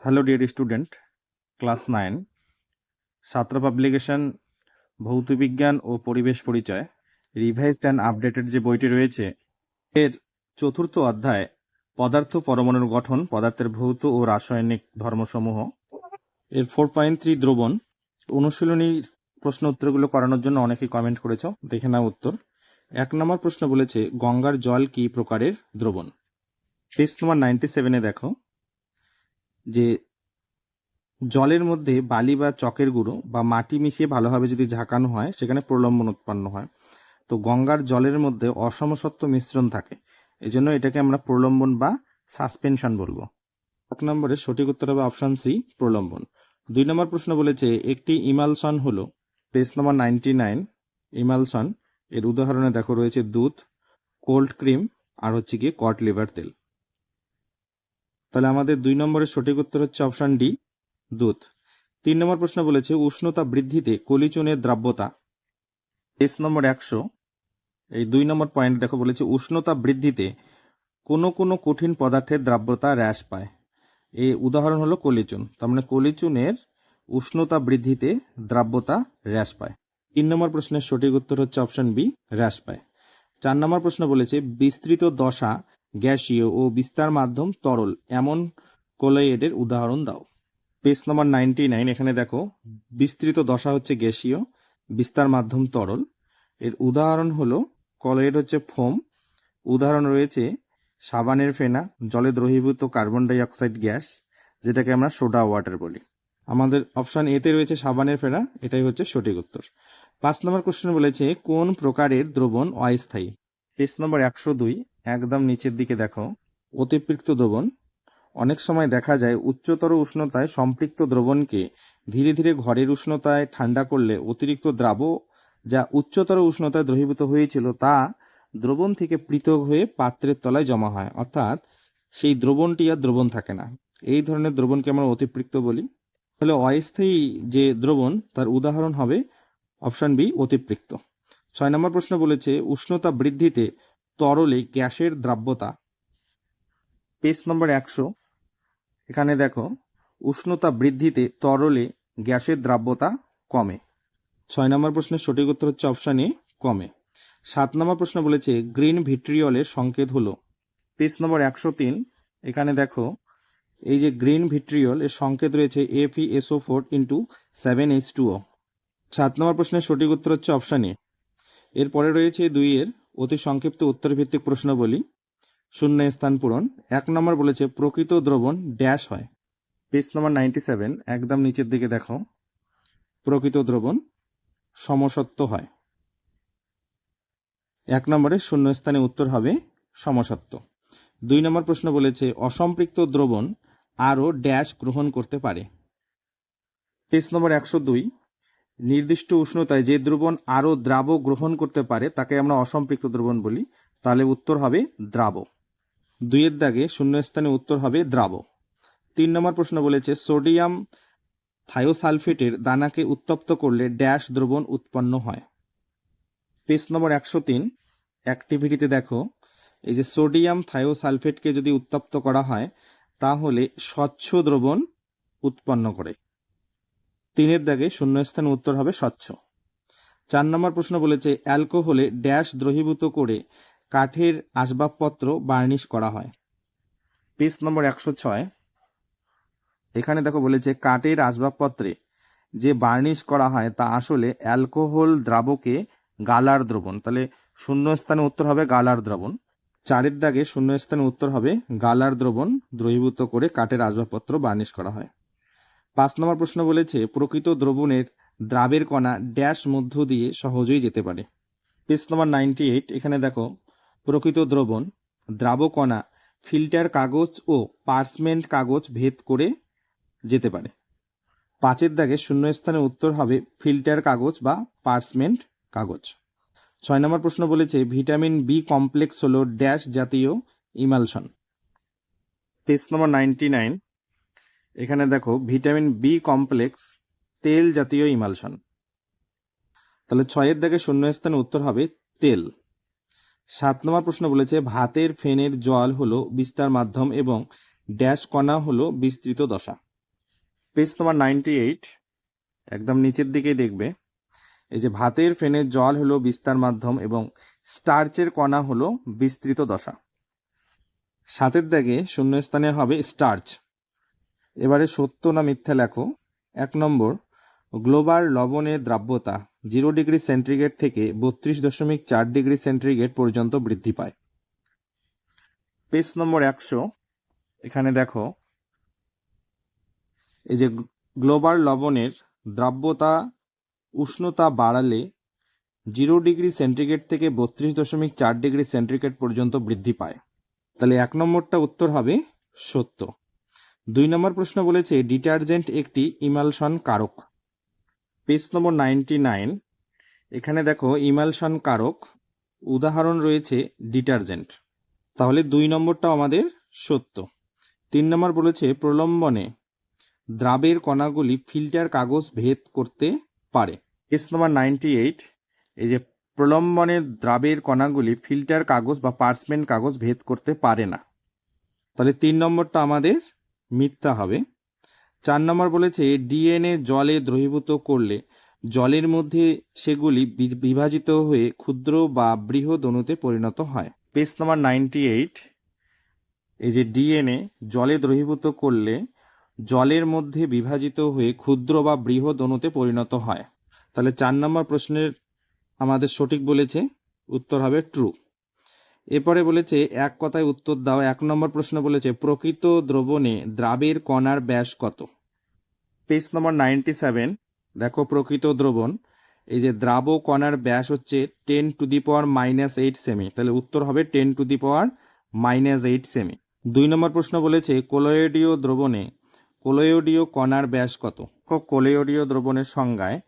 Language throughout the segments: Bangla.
হ্যালো ডিয়ার স্টুডেন্ট, ক্লাস 9 ছাত্র পাবলিকেশন ভৌতবিজ্ঞান ও পরিবেশ পরিচয় রিভাইজড অ্যান্ড আপডেটেড যে বইটি রয়েছে এর চতুর্থ অধ্যায় পদার্থ পরমাণুর গঠন, পদার্থের ভৌত ও রাসায়নিক ধর্মসমূহ এর 4.3 দ্রবণ অনুশীলনীর প্রশ্ন উত্তরগুলো করানোর জন্য অনেকেই কমেন্ট করেছ। দেখে নাও উত্তর। 1 নম্বর প্রশ্ন বলেছে গঙ্গার জল কি প্রকারের দ্রবণ। পেজ নম্বর 97-এ দেখো যে জলের মধ্যে বালি বা চকের গুঁড়ো বা মাটি মিশিয়ে ভালোভাবে যদি ঝাঁকানো হয় সেখানে প্রলম্বন উৎপন্ন হয়। তো গঙ্গার জলের মধ্যে অসমসত্ব মিশ্রণ থাকে, এজন্য এটাকে আমরা প্রলম্বন বা সাসপেনশন বলবো। 1 নম্বরের সঠিক উত্তর হবে অপশন সি, প্রলম্বন। 2 নম্বর প্রশ্ন বলেছে একটি ইমালশন হলো, পেজ নম্বর 99, ইমালশন এর উদাহরণে দেখো রয়েছে দুধ, কোল্ড ক্রিম আর হচ্ছে গিয়ে কড লিভার তেল। তাহলে আমাদের 2 নম্বরের সঠিক উত্তর হচ্ছে অপশন ডি, দুধ। 3 নম্বর প্রশ্ন বলেছে উষ্ণতা বৃদ্ধিতে কলিচুনের দ্রাব্যতা। পেজ নম্বর 100, এই 2 নম্বর পয়েন্ট দেখো বলেছে উষ্ণতা বৃদ্ধিতে কোনো কোনো কঠিন পদার্থের দ্রাব্যতা হ্রাস পায়। এই উদাহরণ হলো কলিচুন। তার মানে কলিচুনের উষ্ণতা বৃদ্ধিতে দ্রাব্যতা হ্রাস পায়। 3 নম্বর প্রশ্নের সঠিক উত্তর হচ্ছে অপশন বি, হ্রাস পায়। 4 নম্বর প্রশ্ন বলেছে বিস্তৃত দশা গ্যাসীয় ও বিস্তার মাধ্যম তরল এমন কলয়েডের উদাহরণ দাও। পেজ নম্বর 99, এখানে দেখো বিস্তৃত দশা হচ্ছে গ্যাসীয়, বিস্তার মাধ্যম তরল। এর উদাহরণ হলো কলয়েড হচ্ছে ফোম, উদাহরণ রয়েছে সাবানের ফেনা, জলে দ্রবীভূত কার্বন ডাই অক্সাইড গ্যাস, যেটাকে আমরা সোডা ওয়াটার বলি। আমাদের অপশন এতে রয়েছে সাবানের ফেনা, এটাই হচ্ছে সঠিক উত্তর। 5 নম্বর কোশ্চেন বলেছে কোন প্রকারের দ্রবণ অস্থায়ী। পেজ নম্বর 102, একদম নিচের দিকে দেখো অতিপৃক্ত দ্রবণ। অনেক সময় দেখা যায় উচ্চতর উষ্ণতায় সম্পৃক্ত দ্রবণকে ধীরে ধীরে ঘরের উষ্ণতায় ঠান্ডা করলে অতিরিক্ত দ্রাব যা উচ্চতর উষ্ণতায় দ্রবীভূত হয়েছিল তা দ্রবণ থেকে পৃথক হয়ে পাত্রের তলায় জমা হয়, অর্থাৎ সেই দ্রবণটি আর দ্রবণ থাকে না। এই ধরনের দ্রবণকে আমরা অতিপৃক্ত বলি। তাহলে অস্থায়ী যে দ্রবণ তার উদাহরণ হবে অপশন বি, অতিপৃক্ত। 6 নম্বর প্রশ্ন বলেছে উষ্ণতা বৃদ্ধিতে তরলে গ্যাসের দ্রাব্যতা। পেজ নম্বর 100, এখানে দেখো উষ্ণতা বৃদ্ধিতে তরলে গ্যাসের দ্রাব্যতা কমে। 6 নম্বর প্রশ্নের সঠিক উত্তর হচ্ছে অপশন এ, কমে। 7 নম্বর প্রশ্ন বলেছে গ্রিন ভিট্রিয়লের সংকেত হলো। পেজ নম্বর 103, এখানে দেখো এই যে গ্রিন ভিট্রিয়ল এর সংকেত রয়েছে FeSO4 * 7H2O। 7 নম্বর প্রশ্নের সঠিক উত্তর হচ্ছে অপশন এ। এরপরে রয়েছে 2 এর অতি সংক্ষিপ্ত উত্তর ভিত্তিক প্রশ্ন বলি, শূন্য স্থান পূরণ। 1 নম্বর বলেছে প্রকৃত দ্রবণ ড্যাশ হয়। পেজ নম্বর 97, একদম নিচের দিকে দেখো প্রকৃত দ্রবণ সমসত্ব হয়। 1 নম্বরে শূন্য স্থানে উত্তর হবে সমসত্ব। 2 নম্বর প্রশ্ন বলেছে অসম্পৃক্ত দ্রবণ আরও ড্যাশ গ্রহণ করতে পারে। পেজ নম্বর 102, নির্দিষ্ট উষ্ণতায় যে দ্রবণ আরও দ্রাব গ্রহণ করতে পারে তাকে আমরা অসম্পৃক্ত দ্রবণ বলি। তাহলে উত্তর হবে দ্রাব। 2 এর দাগে শূন্য স্থানে উত্তর হবে দ্রাব। 3 নম্বর প্রশ্ন বলেছে সোডিয়াম থায়োসালফেটের দানাকে উত্তপ্ত করলে ড্যাশ দ্রবণ উৎপন্ন হয়। পেজ নম্বর 103, অ্যাক্টিভিটিতে দেখো এই যে সোডিয়াম থায়োসালফেটকে যদি উত্তপ্ত করা হয় তাহলে স্বচ্ছ দ্রবণ উৎপন্ন করে। 3 এর দাগে শূন্য স্থানে উত্তর হবে স্বচ্ছ। 4 নম্বর প্রশ্ন বলেছে অ্যালকোহলে ড্যাশ দ্রবীভূত করে কাঠের আসবাবপত্র বার্নিশ করা হয়। পেজ নম্বর 106, এখানে দেখো বলেছে কাঠের আসবাবপত্রে যে বার্নিশ করা হয় তা আসলে অ্যালকোহল দ্রাবকে গালার দ্রবণ। তাহলে শূন্য স্থানে উত্তর হবে গালার দ্রবণ। 4 এর দাগে শূন্য স্থানে উত্তর হবে গালার দ্রবণ দ্রবীভূত করে কাঠের আসবাবপত্র বার্নিশ করা হয়। 5 নম্বর প্রশ্ন বলেছে প্রকৃত দ্রবণের দ্রাবের কণা ড্যাশ মধ্য দিয়ে সহজেই যেতে পারে। পেজ নম্বর 98, এখানে দেখো প্রকৃত দ্রবণ দ্রাব কণা ফিল্টার কাগজ ও পার্চমেন্ট কাগজ ভেদ করে যেতে পারে। 5 এর দাগে শূন্য স্থানে উত্তর হবে ফিল্টার কাগজ বা পার্চমেন্ট কাগজ। 6 নম্বর প্রশ্ন বলেছে ভিটামিন বি কমপ্লেক্স হলো ড্যাশ জাতীয় ইমালশন। পেজ নম্বর 99, এখানে দেখো ভিটামিন বি কমপ্লেক্স তেল জাতীয় ইমালশন। তাহলে 6 এর দাগে শূন্য স্থানে উত্তর হবে তেল। 7 নম্বর প্রশ্ন বলেছে ভাতের ফেনের জল হলো বিস্তার মাধ্যম এবং ড্যাশ কণা হলো বিস্তৃত দশা। পেজ নম্বর 98, একদম নিচের দিকেই দেখবে এই যে ভাতের ফেনের জল হলো বিস্তার মাধ্যম এবং স্টার্চের কণা হলো বিস্তৃত দশা। 7 দাগে শূন্যস্থানে হবে স্টার্চ। এবারে সত্য না মিথ্যা লেখো। 1 নম্বর, গ্লোবাল লবণের দ্রাব্যতা 0 ডিগ্রি সেন্টিগ্রেড থেকে 32.4 ডিগ্রি সেন্টিগ্রেড পর্যন্ত বৃদ্ধি পায়। পেজ নম্বর 100, এখানে দেখো এই যে গ্লোবাল লবণের দ্রাব্যতা উষ্ণতা বাড়ালে 0 ডিগ্রি সেন্টিগ্রেড থেকে 32.4 ডিগ্রি সেন্টিগ্রেড পর্যন্ত বৃদ্ধি পায়। তাহলে 1 নম্বরটা উত্তর হবে সত্য। 2 নম্বর প্রশ্ন বলেছে ডিটারজেন্ট একটি ইমালশন কারক। পেজ নম্বর 99, এখানে দেখো ইমালশন কারক উদাহরণ রয়েছে ডিটারজেন্ট। তাহলে 2 নম্বরটা আমাদের সত্য। 3 নম্বর বলেছে প্রলম্বনে দ্রাবের কণাগুলি ফিল্টার কাগজ ভেদ করতে পারে। পেজ নম্বর 98, এই যে প্রলম্বনে দ্রাবের কণাগুলি ফিল্টার কাগজ বা পার্চমেন্ট কাগজ ভেদ করতে পারে না। তাহলে 3 নম্বরটা আমাদের মিথ্যা হবে। 4 নম্বর বলেছে ডিএনএ জলে দ্রবীভূত করলে জলের মধ্যে সেগুলি বিভাজিত হয়ে ক্ষুদ্র বা বৃহৎ অণুতে পরিণত হয়। পেজ নম্বর 98, এই যে ডিএনএ জলে দ্রবীভূত করলে জলের মধ্যে বিভাজিত হয়ে ক্ষুদ্র বা বৃহৎ অণুতে পরিণত হয়। তাহলে 4 নম্বর প্রশ্নের আমাদের সঠিক বলেছে, উত্তর হবে ট্রু। এরপরে বলেছে এক কথায় উত্তর দাও। 1 নম্বর প্রশ্ন বলেছে প্রকৃত দ্রবণে দ্রাবের কণার ব্যাস কত। পেজ নম্বর 97, দেখো প্রকৃত দ্রবণ এই যে দ্রাব কণার ব্যাস হচ্ছে 10⁻⁻8 সেমি। তাহলে উত্তর হবে 10⁻⁻8 সেমি। 2 নম্বর প্রশ্ন বলেছে কোলয়েডীয় দ্রবণে কোলয়েডীয় কণার ব্যাস কত। কোলয়েডীয় দ্রবণের সংজ্ঞায়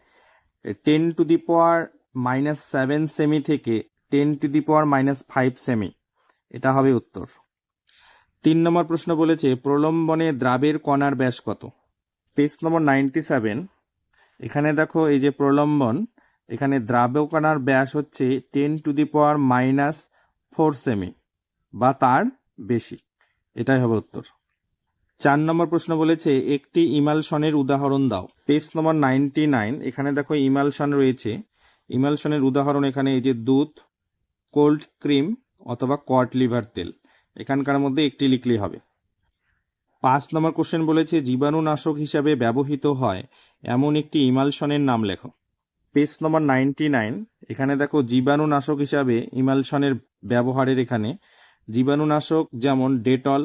10⁻⁻7 সেমি থেকে 10⁻⁻5 সেমি, এটা হবে উত্তর। 3 নম্বর প্রশ্ন বলেছে প্রলম্বনে দ্রাবের কণার ব্যাস কত। পেজ নম্বর 97, এখানে দেখো এই যে প্রলম্বন, এখানে দ্রাব কণার ব্যাস হচ্ছে 10⁻⁻4 সেমি বা তার বেশি, এটাই হবে উত্তর। 4 নম্বর প্রশ্ন বলেছে একটি ইমালশনের উদাহরণ দাও। পেজ নম্বর 99, এখানে দেখো ইমালশন রয়েছে। ইমালশনের উদাহরণ এখানে এই যে দুধ, কোল্ড ক্রিম অথবা কড লিভার তেল, এখানকার মধ্যে একটি লিখলেই হবে। 5 নম্বর কোশ্চেন বলেছে জীবাণুনাশক হিসাবে ব্যবহৃত হয় এমন একটি ইমালশনের নাম লেখো। পেজ নম্বর 99, এখানে দেখো জীবাণুনাশক হিসাবে ইমালশনের ব্যবহারের এখানে জীবাণুনাশক যেমন ডেটল,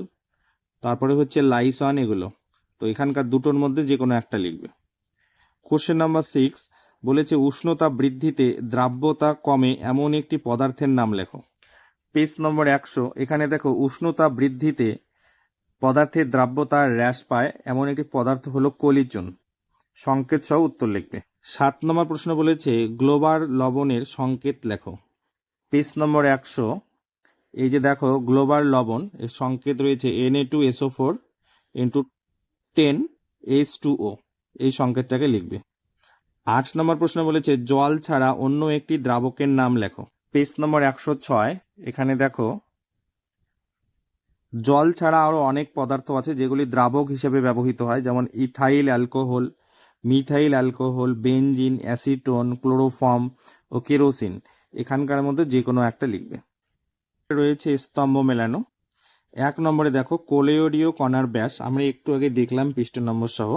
তারপরে হচ্ছে লাইসন, এগুলো। তো এখানকার দুটোর মধ্যে যে কোনো একটা লিখবে। কোশ্চেন নাম্বার 6 বলেছে উষ্ণতা বৃদ্ধিতে দ্রাব্যতা কমে এমন একটি পদার্থের নাম লেখো। পেজ নম্বর 100, এখানে দেখো উষ্ণতা বৃদ্ধিতে পদার্থের দ্রাব্যতা হ্রাস পায় এমন একটি পদার্থ হলো কলিচুন। সংকেত সহ উত্তর লিখবে। 7 নম্বর প্রশ্ন বলেছে গ্লোবাল লবণের সংকেত লেখো। পেজ নম্বর 100, এই যে দেখো গ্লোবাল লবণ এর সংকেত রয়েছে Na2SO4 × 10H2O, এই সংকেতটাকে লিখবে। 8 নম্বর প্রশ্ন বলেছে জল ছাড়া অন্য একটি দ্রাবকের নাম লেখো। পেজ নম্বর 106, এখানে দেখো জল ছাড়া আরো অনেক পদার্থ আছে যেগুলি দ্রাবক হিসেবে ব্যবহৃত হয়, যেমন ethyl alcohol, methyl alcohol, benzene, acetone, chloroform ও কেরোসিন, এখানকার মধ্যে যে কোনো একটা লিখবে। রয়েছে স্তম্ভ মেলানো। 1 নম্বরে দেখো কোলয়েডীয় কণার ব্যাস আমরা একটু আগে দেখলাম পৃষ্ঠ নম্বর সহ,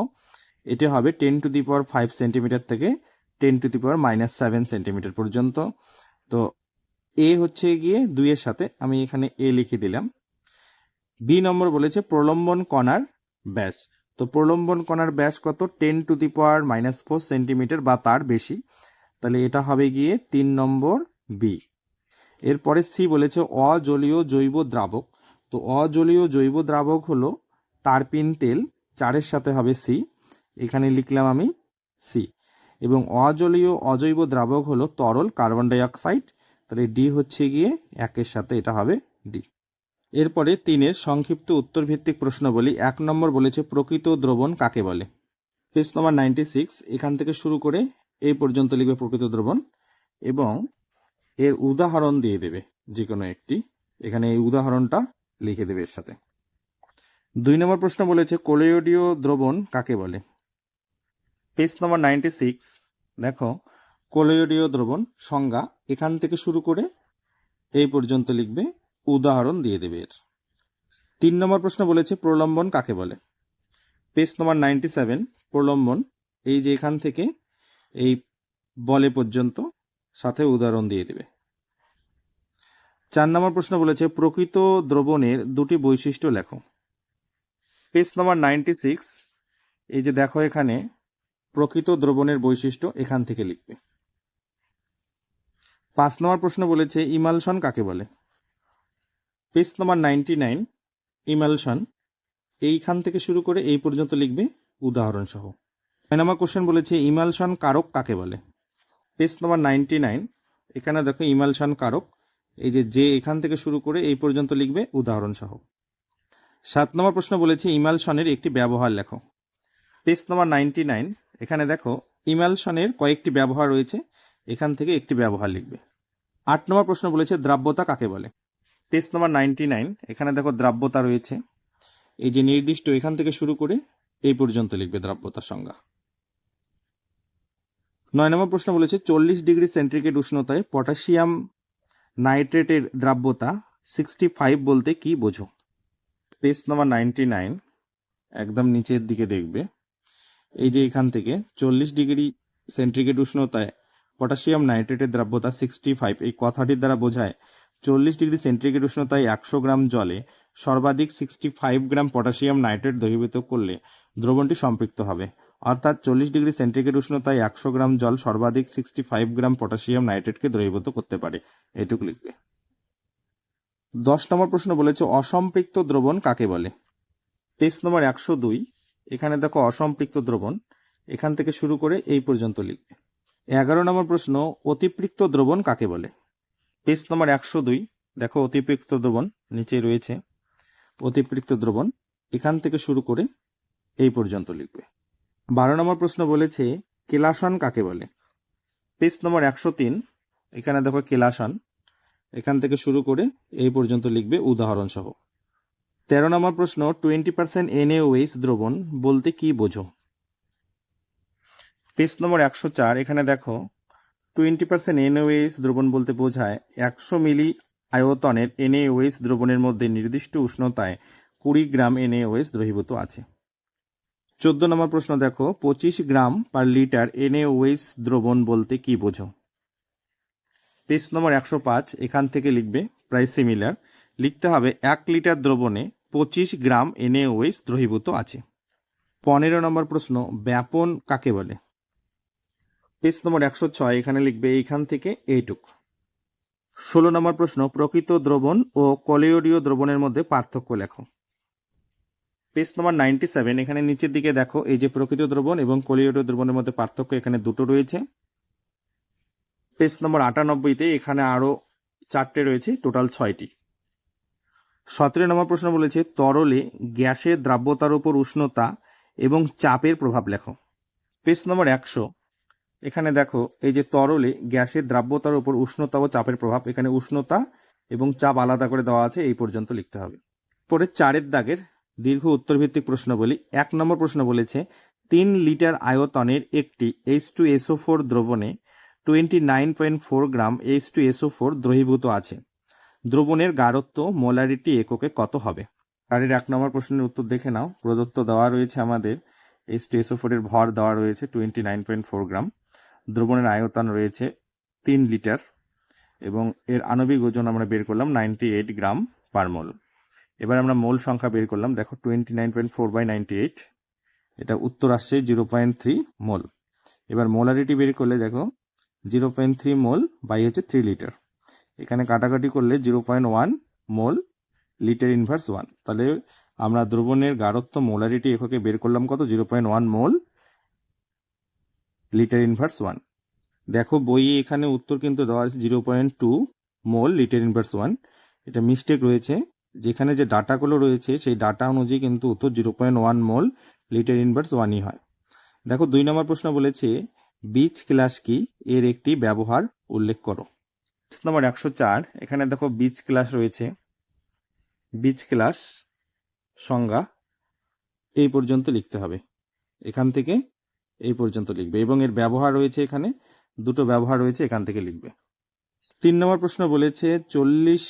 এটা হবে 10⁵ সেন্টিমিটার থেকে 10⁻⁻7 সেন্টিমিটার পর্যন্ত। তো এ হচ্ছে গিয়ে 2 এর সাথে আমি এখানে এ লিখে দিলাম। বি নম্বর বলেছে প্রলম্বন কণার ব্যাস। তো প্রলম্বন কণার ব্যাস কত, 10⁻⁻4 সেন্টিমিটার বা তার বেশি। তাহলে এটা হবে গিয়ে 3 নম্বর বি। এরপরে সি বলেছে অজলীয় জৈব দ্রাবক। তো অজলীয় জৈব দ্রাবক হলো টারপিন তেল, 4 এর সাথে হবে সি, এখানে লিখলাম আমি সি। এবং অজলীয় অজৈব দ্রাবক হলো তরল কার্বন ডাই অক্সাইড, তাহলে ডি হচ্ছে গিয়ে 1 এর সাথে, এটা হবে ডি। এরপরে 3 এর সংক্ষিপ্ত উত্তর ভিত্তিক প্রশ্ন বলি। 1 নম্বর বলেছে প্রকৃত দ্রবণ কাকে বলে। পেজ নম্বর 96, এখান থেকে শুরু করে এই পর্যন্ত লিখবে প্রকৃত দ্রবণ এবং এর উদাহরণ দিয়ে দেবে যে কোনো একটি, এখানে এই উদাহরণটা লিখে দেবে এর সাথে। 2 নম্বর প্রশ্ন বলেছে কোলয়েডীয় দ্রবণ কাকে বলে। পেজ নম্বর 96 দেখো কলোয়েডীয় দ্রবণ সংজ্ঞা এখান থেকে শুরু করে এই পর্যন্ত লিখবে, উদাহরণ দিয়ে দেবে এর। 3 নম্বর প্রশ্ন বলেছে প্রলম্বন কাকে বলে। পেজ নম্বর 97 প্রলম্বন এই যে এখান থেকে এই বলে পর্যন্ত সাথে উদাহরণ দিয়ে দেবে। 4 নম্বর প্রশ্ন বলেছে প্রকৃত দ্রবণের দুটি বৈশিষ্ট্য লেখো। পেজ নম্বর 96 এই যে দেখো এখানে প্রকৃত দ্রবণের বৈশিষ্ট্য এখান থেকে লিখবে। 5 নম্বর প্রশ্ন বলেছে ইমালশন কাকে বলে। পেজ নম্বর 99 ইমালশন এইখান থেকে শুরু করে এই পর্যন্ত লিখবে, উদাহরণ সহ। 9 নম্বর কোশ্চেন বলেছে ইমালশন কারক কাকে বলে। পেজ নম্বর 99 এখানে দেখো ইমালশন কারক এই যে এখান থেকে শুরু করে এই পর্যন্ত লিখবে, উদাহরণ সহ। 7 নম্বর প্রশ্ন বলেছে ইমালশনের একটি ব্যবহার লেখো। পেজ নম্বর 99 এখানে দেখো ইমালশনের কয়েকটি ব্যবহার রয়েছে, এখান থেকে একটি ব্যবহার লিখবে। 8 নম্বর প্রশ্ন বলেছে দ্রাব্যতা কাকে বলে। পেজ নম্বর 99 এখানে দেখো দ্রাব্যতা রয়েছে, এই যে নির্দিষ্ট এখান থেকে শুরু করে এই পর্যন্ত লিখবে দ্রাব্যতার সংজ্ঞা। 9 নম্বর প্রশ্ন বলেছে 40 ডিগ্রি সেন্টিগ্রেড উষ্ণতায় পটাশিয়াম নাইট্রেটের দ্রাব্যতা 65 বলতে কি বোঝো। পেজ নম্বর 99 একদম নিচের দিকে দেখবে, এই যে এখান থেকে 40 ডিগ্রি সেন্টিগ্রেড উষ্ণতায় পটাশিয়াম নাইট্রেটের দ্রাব্যতা 65 এই কথাটির দ্বারা বোঝায় 40 ডিগ্রি সেন্টিগ্রেড উষ্ণতায় 100 গ্রাম জলে সর্বাধিক 65 গ্রাম পটাশিয়াম নাইট্রেট দ্রবীভূত করলে দ্রবণটি সম্পৃক্ত হবে। অর্থাৎ 40 ডিগ্রি সেন্টিগ্রেড উষ্ণতায় 100 গ্রাম জল সর্বাধিক 65 গ্রাম পটাশিয়াম নাইট্রেটকে দ্রবীভূত করতে পারে, এটুকু লিখবে। 10 নম্বর প্রশ্ন বলেছে অসম্পৃক্ত দ্রবণ কাকে বলে। পেজ নম্বর 102 এখানে দেখো অসম্পৃক্ত দ্রবণ এখান থেকে শুরু করে এই পর্যন্ত লিখবে। 11 নম্বর প্রশ্ন অতিপৃক্ত দ্রবণ কাকে বলে। পেজ নম্বর 102 দেখো অতিপৃক্ত দ্রবণ নিচে রয়েছে, অতিপৃক্ত দ্রবণ এখান থেকে শুরু করে এই পর্যন্ত লিখবে। 12 নম্বর প্রশ্ন বলেছে কেলাসন কাকে বলে। পেজ নম্বর 103 এখানে দেখো কেলাসন এখান থেকে শুরু করে এই পর্যন্ত লিখবে, উদাহরণ সহ। 13 নম্বর প্রশ্ন 20% NaOH দ্রবণ বলতে কি বোঝো। পেজ নম্বর 104 এখানে দেখো 20% NaOH দ্রবণ বলতে বোঝায় 100 মিলি আয়তনের NaOH দ্রবণের মধ্যে নির্দিষ্ট উষ্ণতায় 20 গ্রাম NaOH দ্রবীভূত আছে। 14 নম্বর প্রশ্ন দেখো 25 গ্রাম পার লিটার NaOH দ্রবণ বলতে কি বোঝো। পেজ নম্বর 105 এখান থেকে লিখবে, প্রায় সিমিলার লিখতে হবে 1 লিটার দ্রবণে 25 গ্রাম NaOH দ্রবীভূত আছে। 15 নম্বর প্রশ্ন ব্যাপন কাকে বলে। পেজ নম্বর 106 এখানে লিখবে এইখান থেকে এইটুক। 16 নম্বর প্রশ্ন প্রকৃত দ্রবণ ও কলোয়েডীয় দ্রবণের মধ্যে পার্থক্য লেখো। পেজ নম্বর 97 এখানে নিচের দিকে দেখো এই যে প্রকৃত দ্রবণ এবং কলোয়েডীয় দ্রবণের মধ্যে পার্থক্য এখানে দুটো রয়েছে। পেজ নম্বর 98 এখানে আরো 4টে রয়েছে, টোটাল 6টি। 17 নম্বর প্রশ্ন বলেছে তরলে গ্যাসের দ্রাব্যতার উপর উষ্ণতা এবং চাপের প্রভাব লেখো। পেজ নম্বর 100 এখানে দেখো এই যে তরলে গ্যাসের দ্রাব্যতার উপর উষ্ণতা ও চাপের প্রভাব, এখানে উষ্ণতা এবং চাপ আলাদা করে দেওয়া আছে, এই পর্যন্ত লিখতে হবে। পরে 4 দাগের দীর্ঘ উত্তরভিত্তিক প্রশ্নাবলী। 1 নম্বর প্রশ্ন বলেছে 3 লিটার আয়তনের একটি H2SO4 দ্রবণে 29.4 গ্রাম H2SO4 দ্রবীভূত আছে, দ্রবণের গাঢ়ত্ব মোলারিটি এককে কত হবে। আর 1 নম্বর প্রশ্নের উত্তর দেখে নাও, প্রদত্ত দেওয়া রয়েছে আমাদের H2SO4 এর ভর দেওয়া রয়েছে 29.4 গ্রাম, দ্রবণের আয়তন রয়েছে 3 লিটার এবং এর আণবিক ওজন আমরা বের করলাম 98 গ্রাম পার মোল। এবার আমরা মোল সংখ্যা বের করলাম, দেখো 29.4/98, এটা উত্তর আসছে 0.3 মোল। এবার মোলারিটি বের করলে দেখো 0.3 মোল বাই হচ্ছে 3 লিটার, এখানে কাটাকাটি করলে 0.1 মোল লিটার ইনভার্স 1, তাহলে আমরা দ্রবণের গাঢ়ত্ব মোলারিটি এককে বের করলাম কত, 0.1 মোল লিটার ইনভার্স 1। দেখো বইয়ে এখানে উত্তর কিন্তু দেওয়া আছে 0.2 মোল লিটার ইনভার্স 1, এটা মিস্টেক রয়েছে, যেখানে যে ডাটাগুলো রয়েছে সেই ডাটা অনুযায়ী কিন্তু উত্তর 0.1 মোল লিটার ইনভার্স 1ই হয়। দেখো 2 নম্বর প্রশ্ন বলেছে বীজ ক্লাস কি, এর একটি ব্যবহার উল্লেখ করো। নম্বর 104 এখানে দেখো বীজ ক্লাস রয়েছে, বীজ ক্লাস সংজ্ঞা এই পর্যন্ত লিখতে হবে, এখান থেকে এই পর্যন্ত লিখবে এবং এর ব্যবহার রয়েছে এখানে, দুটো ব্যবহার রয়েছে, এখান থেকে লিখবে। 3 নম্বর প্রশ্ন বলেছে 40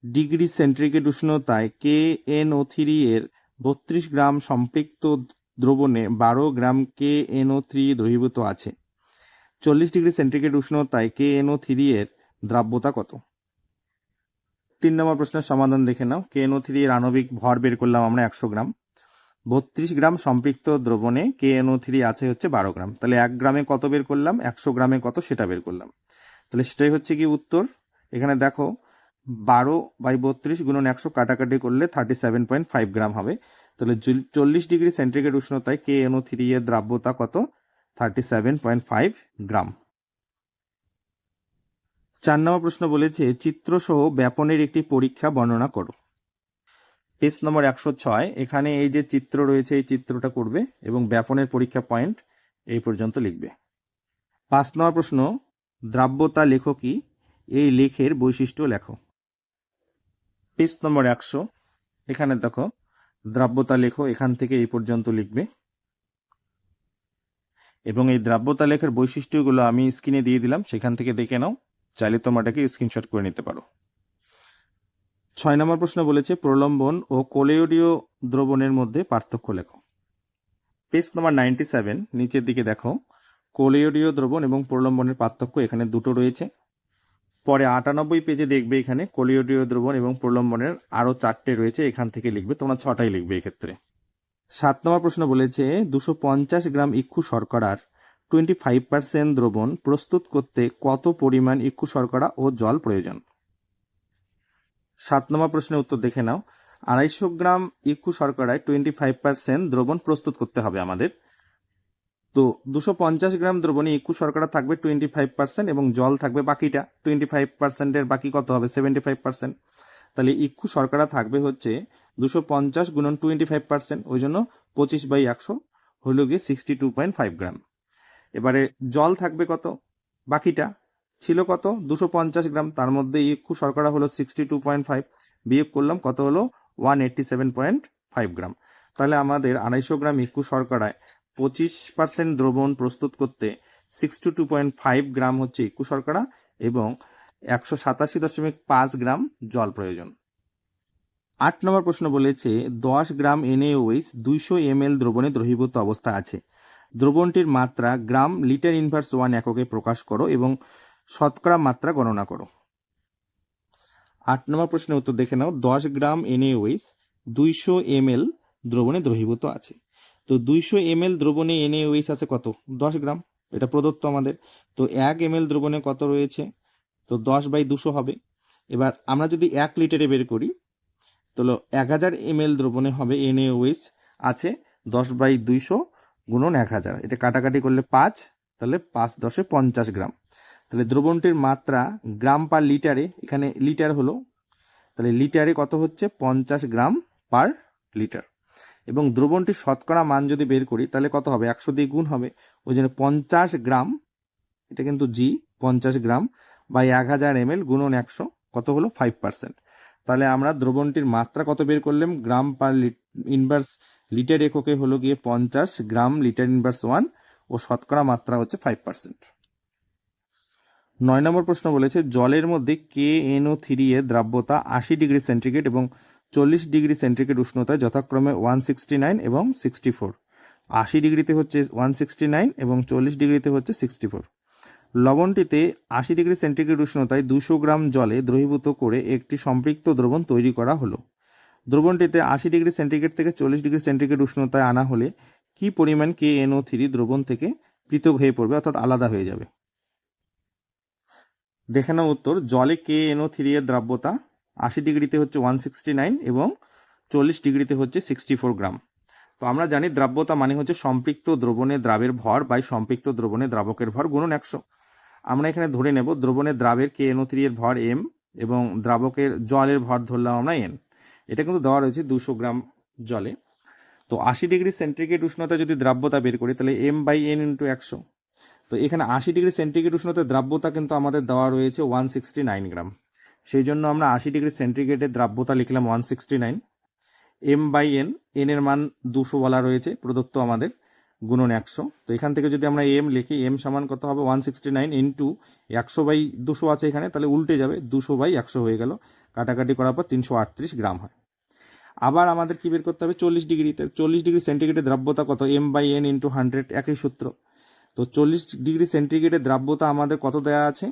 ডিগ্রি সেন্টিগ্রেড উষ্ণতায় KNO3 এর 32 গ্রাম সম্পৃক্ত দ্রবণে 12 গ্রাম KNO3 দ্রবীভূত আছে। 40 ডিগ্রি সেন্টিগ্রেড উষ্ণতায় KNO3 এর দ্রাব্যতা কত? 3 নম্বর প্রশ্নের সমাধান দেখে নাও। KNO3 এর আণবিক ভর বের করলাম আমরা 100 গ্রাম। 32 গ্রাম সম্পৃক্ত দ্রবণে KNO3 আছে হচ্ছে 12 গ্রাম। তাহলে 1 গ্রামে কত বের করলাম, 100 গ্রামে কত সেটা বের করলাম। তাহলে সেটাই হচ্ছে কি উত্তর। এখানে দেখো 12/32 গুণন 100 কাটাকাটি করলে 37.5 গ্রাম হবে। তাহলে 40 ডিগ্রি সেন্টিগ্রেড উষ্ণতায় KNO3 এর দ্রাব্যতা কত? 37.5 গ্রাম। 4 নম্বর প্রশ্ন বলেছে চিত্রসহ ব্যাপনের একটি পরীক্ষা বর্ণনা করো। পেজ নম্বর 106। এখানে এই যে চিত্র রয়েছে এই চিত্রটা করবে এবং ব্যাপনের পরীক্ষা পয়েন্ট এই পর্যন্ত লিখবে। 5 নম্বর প্রশ্ন দ্রাব্যতা লেখো কি, এই লেখের বৈশিষ্ট্য লেখো। পেজ নম্বর 100। এখানে দেখো দ্রাব্যতা লেখো, এখান থেকে এই পর্যন্ত লিখবে এবং এই দ্রাব্যতা লেখার বৈশিষ্ট্যগুলো আমি স্ক্রিনে দিয়ে দিলাম, সেখান থেকে দেখে নাও, চাইলে তোমরা এটাকে স্ক্রিনশট করে নিতে পারো। 6 নম্বর প্রশ্ন বলেছে প্রলম্বন ও কোলেয়ডীয় দ্রবণের মধ্যে পার্থক্য লেখো। পেজ নম্বর 97 নিচের দিকে দেখো কোলেয়ডীয় দ্রবণ এবং প্রলম্বনের পার্থক্য এখানে দুটো রয়েছে। পরে 98 পেজে দেখবে এখানে কোলেয়ডীয় দ্রবণ এবং প্রলম্বনের আরো 4টে রয়েছে, এখান থেকে লিখবে, তোমরা 6টাই লিখবে এক্ষেত্রে। 7 নম্বর প্রশ্ন বলেছে 250 গ্রাম ইক্ষু শর্করার 25% দ্রবণ প্রস্তুত করতে কত পরিমাণ ইক্ষু শর্করা ও জল প্রয়োজন? 7 নম্বর প্রশ্নের উত্তর দেখে নাও। 250 গ্রাম ইক্ষু শর্করায় 25% দ্রবণ প্রস্তুত করতে হবে আমাদের। তো 250 গ্রাম দ্রবণে ইক্ষু শর্করা থাকবে 25% এবং জল থাকবে বাকিটা 25%, এর বাকি কত হবে 75%। তাহলে ইক্ষু শর্করা থাকবে হচ্ছে 250 গুণন 25%, ওই জন্য 25/100 হলো গিয়ে 62.5 গ্রাম। এবারে জল থাকবে কত, বাকিটা ছিল কত 250 গ্রাম, তার মধ্যে ইক্ষু শর্করা হলো 62.5, বিয়োগ করলাম কত হলো 187.5 গ্রাম। তাহলে আমাদের 250 গ্রাম ইক্ষু শর্করায় 25% দ্রবণ প্রস্তুত করতে 62.5 গ্রাম হচ্ছে ইক্ষু শর্করা এবং 187.5 গ্রাম জল প্রয়োজন। 8 নম্বর প্রশ্ন বলেছে 10 গ্রাম NaOH 200 ml দ্রবণে দ্রবীভূত অবস্থা আছে। দ্রবণটির মাত্রা গ্রাম লিটার ইনভার্স 1 এককে প্রকাশ করো এবং শতকরা মাত্রা গণনা করো। 8 নম্বর প্রশ্নের উত্তর দেখে নাও। 10 গ্রাম NaOH 200 ml দ্রবণে দ্রবীভূত আছে। তো 200 ml দ্রবণে NaOH আছে কত, 10 গ্রাম, এটা প্রদত্ত আমাদের। তো 1 ml দ্রবণে কত রয়েছে, তো 10/200 হবে। এবার আমরা যদি 1 লিটারে বের করি তাহলে 1000 ml দ্রবণে হবে NaOH আছে 10/200 গুণন 1000, এটা কাটাকাটি করলে 5, তাহলে 5×10 = 50 গ্রাম। তাহলে দ্রবণটির মাত্রা গ্রাম পার লিটারে, এখানে লিটার হলো, তাহলে লিটারে কত হচ্ছে 50 গ্রাম পার লিটার। এবং দ্রবণটির শতকরা মান যদি বের করি তাহলে কত হবে, 100 দিয়ে গুণ হবে, ওই জন্য 50 গ্রাম, এটা কিন্তু জি, 50 গ্রাম বাই 1000 ml গুণন 100 কত হলো 5%। তাহলে আমরা দ্রবণটির মাত্রা কত বের করলাম, গ্রাম পার ইনভার্স লিটার এককে হলো গিয়ে 50 গ্রাম লিটার ইনভার্স 1 ও শতকরা মাত্রা হচ্ছে 5%। 9 নম্বর প্রশ্ন বলেছে জলের মধ্যে KNO3 এর দ্রাব্যতা 80 ডিগ্রি সেন্টিগ্রেড এবং 40 ডিগ্রি সেন্টিগ্রেড উষ্ণতায় যথাক্রমে 169 এবং 64। 80 ডিগ্রিতে হচ্ছে 169 এবং 40 ডিগ্রিতে হচ্ছে 64। লবণটিতে 80 ডিগ্রি সেন্টিগ্রেড উষ্ণতায় 200 গ্রাম জলে দ্রবীভূত করে একটি সম্পৃক্ত দ্রবণ তৈরি করা হলো। দ্রবণটিতে 80 ডিগ্রি সেন্টিগ্রেড থেকে 40 ডিগ্রি সেন্টিগ্রেড উষ্ণতায় আনা হলে কি পরিমাণ KNO3 দ্রবণ থেকে পৃথক হয়ে পড়বে, অর্থাৎ আলাদা হয়ে যাবে? দেখে নাও উত্তর। জলে KNO3 এর দ্রাব্যতা 80 ডিগ্রিতে হচ্ছে 169 এবং 40 ডিগ্রিতে হচ্ছে 64 গ্রাম। তো আমরা জানি দ্রাব্যতা মানে হচ্ছে সম্পৃক্ত দ্রবণে দ্রাবের ভর বাই সম্পৃক্ত দ্রবণে দ্রাবকের ভর গুণন 100। আমরা এখানে ধরে নেব দ্রবণের দ্রাবের KNO3 এর ভর m এবং দ্রাবকের জলের ভর ধরলাম আমরা n। এটা কিন্তু দেওয়া রয়েছে 200 গ্রাম জলে। তো 80 ডিগ্রি সেন্টিগ্রেড উষ্ণতা যদি দ্রাব্যতা বের করি তাহলে m/n × 100। তো এখানে 80 ডিগ্রি সেন্টিগ্রেড উষ্ণতার দ্রাব্যতা কিন্তু আমাদের দেওয়া রয়েছে 169 গ্রাম, সেই জন্য আমরা 80 ডিগ্রি সেন্টিগ্রেডের দ্রাব্যতা লিখলাম 169। m/n, n এর মান 200 বলা রয়েছে প্রদত্ত আমাদের, গুণন 100। তো এখান থেকে যদি আমরা এম লিখি, এম সমান কত হবে 169 ইন্টু 100/200 আছে এখানে, তাহলে উল্টে যাবে, 200/100 হয়ে গেল, কাটাকাটি করার পর 338 গ্রাম হয়। আবার আমাদের কি বের করতে হবে 40 ডিগ্রিতে, 40 ডিগ্রি সেন্টিগ্রেডের দ্রাব্যতা কত, m/n ইন্টু 100, একই সূত্র। তো 40 ডিগ্রি সেন্টিগ্রেডের দ্রাব্যতা আমাদের কত দেওয়া আছে,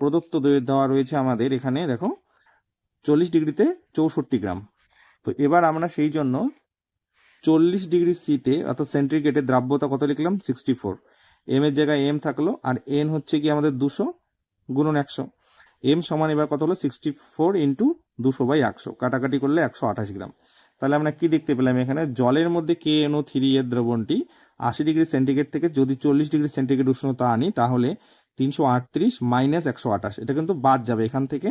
প্রদত্ত দেওয়া রয়েছে আমাদের এখানে, দেখো 40 ডিগ্রিতে 64 গ্রাম। তো এবার আমরা সেই জন্য 40 ডিগ্রি সিতে অর্থাৎ সেন্টিগ্রেডের দ্রাব্যতা কত লিখলাম 64, এম এর জায়গায় এম থাকলো, আর এন হচ্ছে কি আমাদের 200 গুণন 100। এম সমান এবার কত হলো 64 ইন্টু 200/100, কাটাকাটি করলে 128 গ্রাম। তাহলে আমরা কি দেখতে পেলাম এখানে, জলের মধ্যে KNO3 এর দ্রবণটি 80 ডিগ্রি সেন্টিগ্রেড থেকে যদি 40 ডিগ্রি সেন্টিগ্রেড উষ্ণতা আনি তাহলে 338 মাইনাস 128, এটা কিন্তু বাদ যাবে এখান থেকে,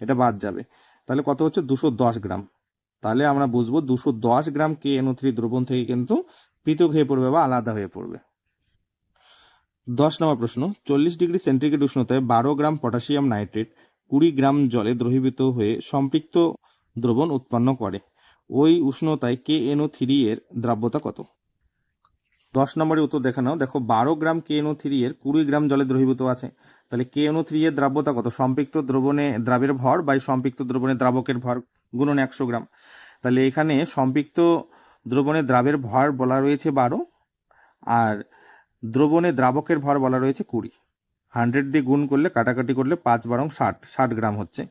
এটা বাদ যাবে, তাহলে কত হচ্ছে 210 গ্রাম। তাহলে আমরা বুঝবো 210 গ্রাম KNO3 দ্রবণ থেকে কিন্তু পৃথক হয়ে পড়বে বা আলাদা হয়ে পড়বে। 10 নম্বর প্রশ্ন, 40 ডিগ্রি সেন্টিগ্রেড উষ্ণতায় 12 গ্রাম পটাশিয়াম নাইট্রেট 20 গ্রাম জলে দ্রবীভূত হয়ে সম্পৃক্ত দ্রবণ উৎপন্ন করে, ওই উষ্ণতায় KNO3 এর দ্রাব্যতা কত? 10 নম্বরের উত্তর দেখানো, দেখো 12 গ্রাম KNO3 এর 20 গ্রাম জলে দ্রবীভূত আছে, তাহলে KNO3 এর দ্রাব্যতা কত, সম্পৃক্ত দ্রবণে দ্রাবের ভর বাই সম্পৃক্ত দ্রবণে দ্রাবকের ভর গুণন 100 গ্রাম। তাহলে এখানে সম্পৃক্ত দ্রবণে দ্রাবের ভর বলা রয়েছে 12, আর দ্রবণে দ্রাবকের ভর বলা রয়েছে 20। 100 দিয়ে গুণ করলে কাটাকাটি করলে 5×12 60 গ্রাম হচ্ছে।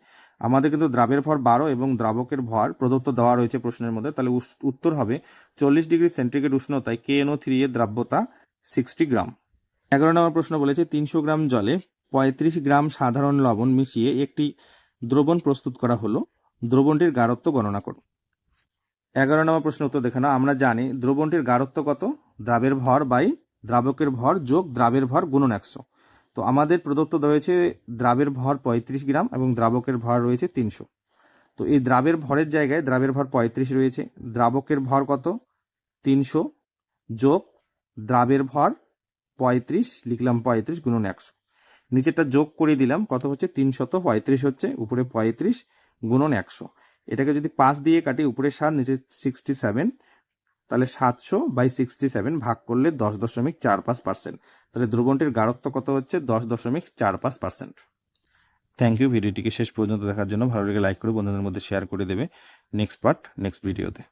আমাদের কিন্তু দ্রাবের ভর 12 এবং দ্রাবকের ভর প্রদত্ত দেওয়া রয়েছে প্রশ্নের মধ্যে, তাহলে উত্তর হবে 40 ডিগ্রি সেন্টিগ্রেড উষ্ণতায় KNO3 এর দ্রাব্যতা 60 গ্রাম। 11 নম্বর প্রশ্ন বলেছে 300 গ্রাম জলে 35 গ্রাম সাধারণ লবণ মিশিয়ে একটি দ্রবণ প্রস্তুত করা হলো, দ্রবণটির গাঢ়ত্ব গণনা করো। 11 নম্বর প্রশ্ন উত্তর দেখে নাও। আমরা জানি দ্রবণটির গাঢ়ত্ব কত, দ্রাবের ভর বাই দ্রাবকের ভর যোগ দ্রাবের ভর গুণন 100। তো আমাদের প্রদত্ত রয়েছে দ্রাবের ভর 35 গ্রাম এবং দ্রাবকের ভর রয়েছে 300। তো এই দ্রাবের ভরের জায়গায় দ্রাবের ভর 35 রয়েছে, দ্রাবকের ভর কত 300 যোগ দ্রাবের ভর 35 লিখলাম 35 গুণন 100, নিচেরটা যোগ করে দিলাম, কত হচ্ছে 335 হচ্ছে, উপরে 35 গুণন 100। এটাকে যদি 5 দিয়ে কাটি, উপরে 7 নিচে 67, তাহলে 700/67 ভাগ করলে 10.45%। তাহলে দ্রবণটির গাঢ়ত্ব কত হচ্ছে 10.45%। থ্যাংক ইউ ভিডিওটিকে শেষ পর্যন্ত দেখার জন্য। ভালো লাগে লাইক করে বন্ধুদের মধ্যে শেয়ার করে দেবে। নেক্সট পার্ট নেক্সট ভিডিওতে।